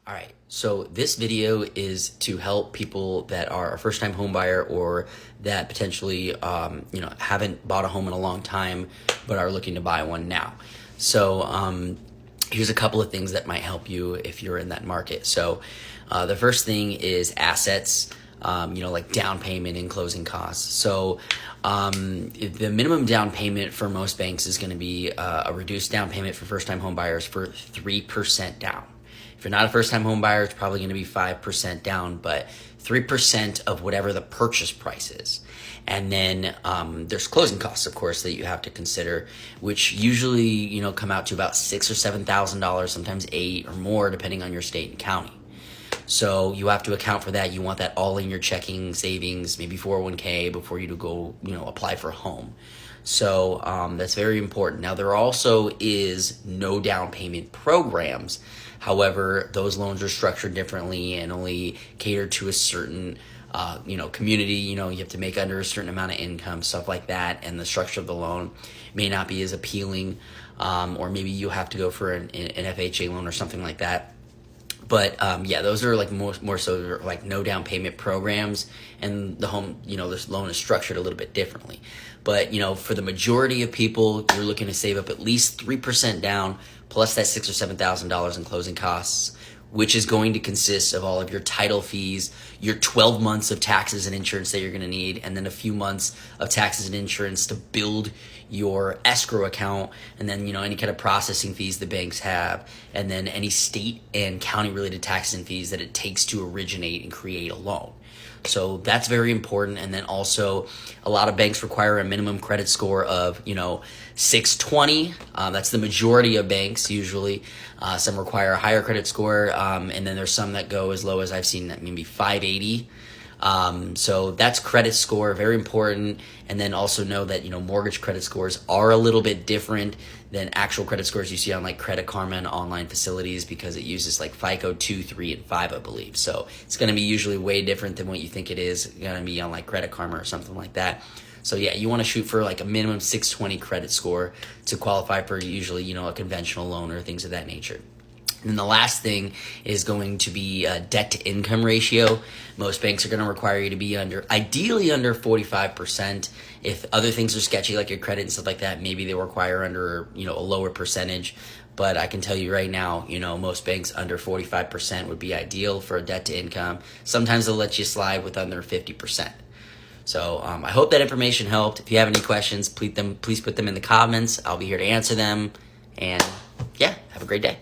All right, so this video is to help people that are a first-time home buyer or that potentially, haven't bought a home in a long time but are looking to buy one now. So here's a couple of things that might help you if you're in that market. So the first thing is assets, like down payment and closing costs. So the minimum down payment for most banks is going to be a reduced down payment for first-time home buyers for 3% down. If you're not a first-time home buyer, it's probably going to be 5% down, but 3% of whatever the purchase price is. And then there's closing costs, of course, that you have to consider, which usually come out to about $6,000 or $7,000, sometimes $8,000 or more, depending on your state and county. So you have to account for that. You want that all in your checking, savings, maybe 401k before you to go, apply for a home. So that's very important. Now, there also is no down payment programs. However, those loans are structured differently and only cater to a certain, community. You have to make under a certain amount of income, stuff like that. And the structure of the loan may not be as appealing, or maybe you have to go for an FHA loan or something like that. But those are like more so like no down payment programs, and the home, this loan is structured a little bit differently. But for the majority of people, you're looking to save up at least 3% down, plus that $6,000 or $7,000 in closing costs, which is going to consist of all of your title fees, your 12 months of taxes and insurance that you're going to need, and then a few months of taxes and insurance to build your escrow account, and then any kind of processing fees the banks have, and then any state and county related taxes and fees that it takes to originate and create a loan. So that's very important. And then also a lot of banks require a minimum credit score of 620. That's the majority of banks usually. Some require a higher credit score, and then there's some that go as low as I've seen that maybe 580. So that's credit score, very important. And then also know that, mortgage credit scores are a little bit different than actual credit scores you see on like Credit Karma and online facilities, because it uses like FICO 2, 3, and 5, I believe. So it's going to be usually way different than what you think it is going to be on like Credit Karma or something like that. So yeah, you want to shoot for like a minimum 620 credit score to qualify for usually, a conventional loan or things of that nature. And the last thing is going to be a debt to income ratio. Most banks are going to require you to be ideally under 45%. If other things are sketchy, like your credit and stuff like that, maybe they require under, a lower percentage. But I can tell you right now, most banks under 45% would be ideal for a debt to income. Sometimes they'll let you slide with under 50%. So I hope that information helped. If you have any questions, please put them in the comments. I'll be here to answer them. And yeah, have a great day.